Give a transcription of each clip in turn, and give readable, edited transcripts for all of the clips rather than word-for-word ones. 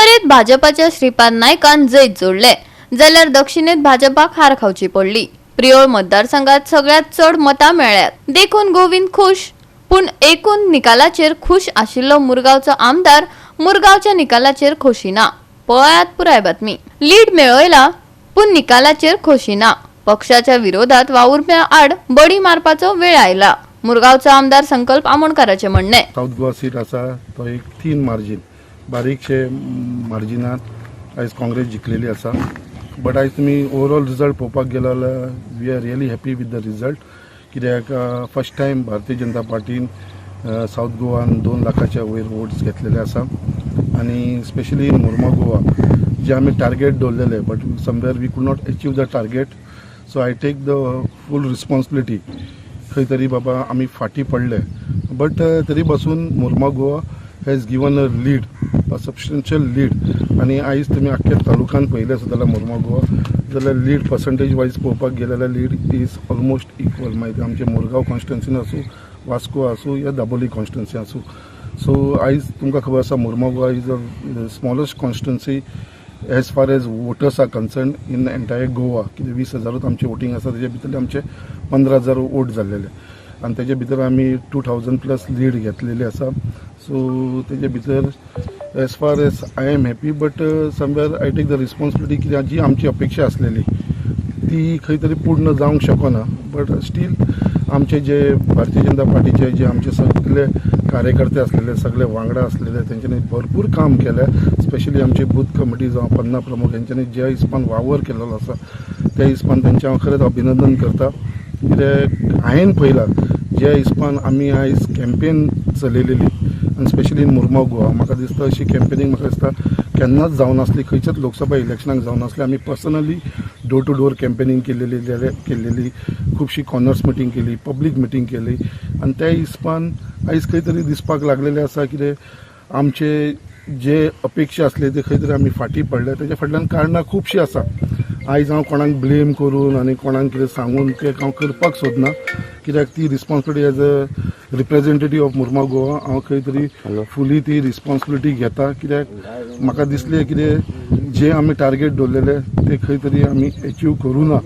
उत्तरेत भाजपाच्या श्रीपाद नायकान जैत जोडले जाल्यार दक्षिणेत भाजपाक हार खावची पडली। प्रियोळ मतदारसंघात सगळ्यात चड मतां मेळ्ळ्यात। देखून गोविंद खुश, पण एकूण निकालाचेर खुश आशिल्लो मुरगांवचो आमदार मुरगांवच्या निकालाचेर खोशी ना। पळयात पुराय बातमी। लीड मेळयला पण निकालाचेर खोशी ना। पक्षाच्या विरोधात वावुरप्या आड बडी मारपाचो वेळ आयला। मुरगांवचो आमदार संकल्प आमोणकाराचे म्हणणे। साउथ गोवा सीट आसा तो एक 3 मार्जिन बारीकशे मार्जिनात आयज काँग्रेस जिखलेली आसा। बट आयज तुमी ओवरऑल रिजल्ट पळोवपाक गेलो जाल्यार we are really happy with the result. कित्याक first time Bharatiya Janata पार्टीन south गोवान 2 लाखाच्या वयर वोट्स घेतलेले आसा आणि स्पेशली इन मुर्मा गोवा जे आमी टार्गेट दवरलेले but somewhere we could not achieve the target. So I take the full responsibility. खंय तरी बाबा आमी फाटी पडले बट तरी पासून Mormugao has given a lead, a substantial lead. आणि आयज तुमी आख्ख्या तालुक्यान पळयलें जाल्यार मुर्मा गोवा जाल्यार लीड पर्संटेज वायज पळोवपाक गेले जाल्यार लीड इज ऑलमोस्ट इक्वल। मागीर आमचे मुरगांव कॉन्स्टिट्युन्सीन आसूं, वास्को आसूं या दाबोली कॉन्स्टिट्युन्सी आसूं। सो आयज तुमकां खबर आसा Mormugao is the smallest constituency as far as voters are concern in entire Goa. कितें 20,000 आमचे वोटींग आसा, तेजे भितरले आमचे 15,000 वोट जाल्लेले आनी तेजे भितर आमी 2,000 प्लस लीड घेतलेली आसा। सो तेजे भितर as far as I am happy but somewhere I take the responsibility. कित्याक जी आमची अपेक्षा आसलेली ती खंय तरी पूर्ण जावंक शकना बट स्टील आमचे जे भारतीय जनता पार्टीचे जे आमचे सगळे कार्यकर्ते असलेले, सगळे वांगडा असलेले, तेंच्यांनी भरपूर काम केलें। स्पेशली आमचे बूथ कमिटी जावं पन्ना प्रमुख यांच्यानी ज्या हिसपान वावर केलेलो आसा त्या हिसपान तेंचें हांव खरेंच अभिनंदन करता। कित्याक हांवें पळयलां ज्या हिसपान आमी आयज कॅम्पेन चलयलेली आनी स्पेशली इन मुर्मा गोवा म्हाका दिसता अशी कॅम्पेनींग म्हाका दिसता केन्नाच जावं नासली। खंयच्याच लोकसभा इलेक्शनाक जावं नासली। आमी personally door to door campaigning केलेली खुबशी कॉर्नर्स मिटींग केली, पब्लीक मिटींग केली आनी त्या हिसपान आयज खंय तरी दिसपाक लागलेलें आसा कितें आमचे जे अपेक्षा आसले ते खंय तरी आमी फाटी पडले। तेज्या फाटल्यान कारणां खुबशीं आसा। आयज हांव कोणाक ब्लेम करून आनी कोणाक कितें सांगून तें हांव करपाक सोदना। कित्याक ती responsibility as a representative of Mormugao हांव खंय तरी फुली ती रिस्पॉन्सिबिलिटी घेता। कित्याक म्हाका दिसलें कितें जे आमी टार्गेट दवरलेले ते खंय तरी आमी अचीव करूं ना।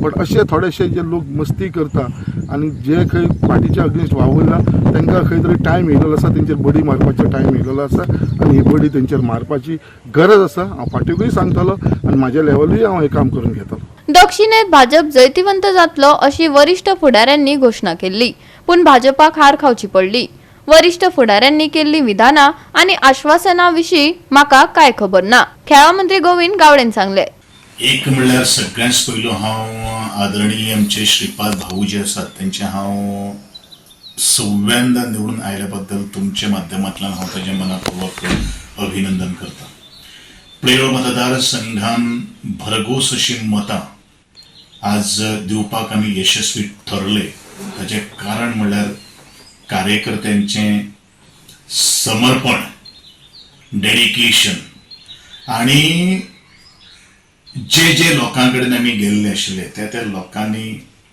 बट अशे थोडेशे जे लोक मस्ती करता आनी जे खंय पार्टीच्या अगेन्स्ट वावुरला तांकां खंय तरी टायम येयलेलो आसा, तेंचेर बडी मारपाचो टायम येयलेलो आसा आनी ही बडी तेंचेर मारपाची गरज आसा। हांव पार्टीकूय सांगतलो आनी म्हाज्या लेवलूय हांव हें काम करून घेतलो। दक्षिणेत भाजप जैतिवंत जातलो अशी वरिष्ठ फुडाऱ्यांनी घोषणा केली, पण भाजपाक हार खावची पडली। वरिष्ठ फुडाऱ्यांनी केल्ली विधानां आनी आश्वासनां विशीं म्हाका कांय खबर ना, खेळा मंत्री गोविंद गावडेन सांगले। एक म्हणल्यार सगळ्यांत पयलो हांव आदरणीय आमचे श्रीपाद भाऊ जे आसात तेंचे हांव 6व्यांदा निवडून आयल्या बद्दल तुमच्या माध्यमांतल्यान हांव ताजें मनापूर्वक अभिनंदन करता। प्रियोळ मतदारसंघान भरघोस अशी मतां आज दिवपाक आमी यशस्वी ठरले। ताचें कारण म्हणल्यार कार्यकर्त्यांचें समर्पण, डेडिकेशन आनी जे लोकां कडेन आमी गेल्ले आशिल्ले त्या लोकांनी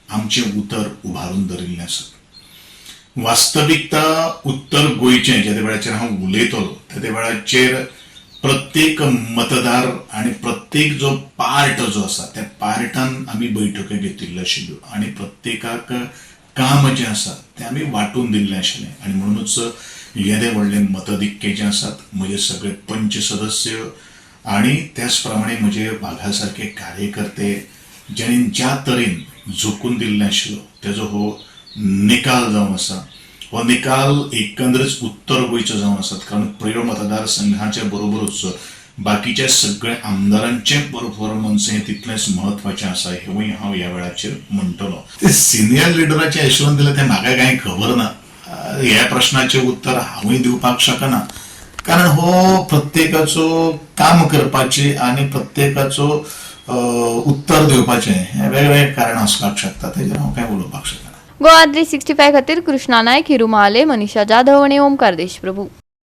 आमचें उतर उबारून धरिल्लें आसा। वास्तविकता उत्तर गोंयचें ज्या वेळाचेर हांव उलयतलो त्या वेळाचेर प्रत्येक मतदार आनी प्रत्येक जो पार्ट जो आसा त्या पार्टान आमी बैठको घेतिल्ल्यो आशिल्ल्यो आनी प्रत्येकाक काम जें आसा तें आमी वांटून दिल्लें आशिल्लें आनी म्हणूनच येदे व्हडले मतदिक्के जे आसात म्हजे सगळे पंच सदस्य आनी त्याच प्रमाणे म्हजे वाघा सारके कार्यकर्ते ज्यांनी ज्या तरेन झोकून दिल्लें आशिल्लो तेजो हो निकाल जावन आसा। हो निकाल एकंदरीत उत्तर गोंयचो जावन आसात, कारण प्रियोळ मतदारसंघाच्या बरोबरूच बाकीच्या सगळ्या आमदारांचे परफॉर्मन्स हे तितलेंच महत्वाचें आसा हेवूय हांव ह्या वेळाचेर म्हणटलो। ते सिनियर लिडराचें आशिल्ल्यान दिलें तें म्हाका कांय खबर ना। ह्या प्रश्नाचें उत्तर हांवूय दिवपाक शकना, कारण हो प्रत्येकाचो काम करपाची आनी प्रत्येकाचो उत्तर दिवपाचें हे वेगवेगळे कारण आसपाक शकता, तेजेर हांव कांय उलोवपाक शकना। गोवा 365 खातीर कृष्णा नायक, हिरू महाले, मनीषा जाधव आनी ओमकार देशप्रभू।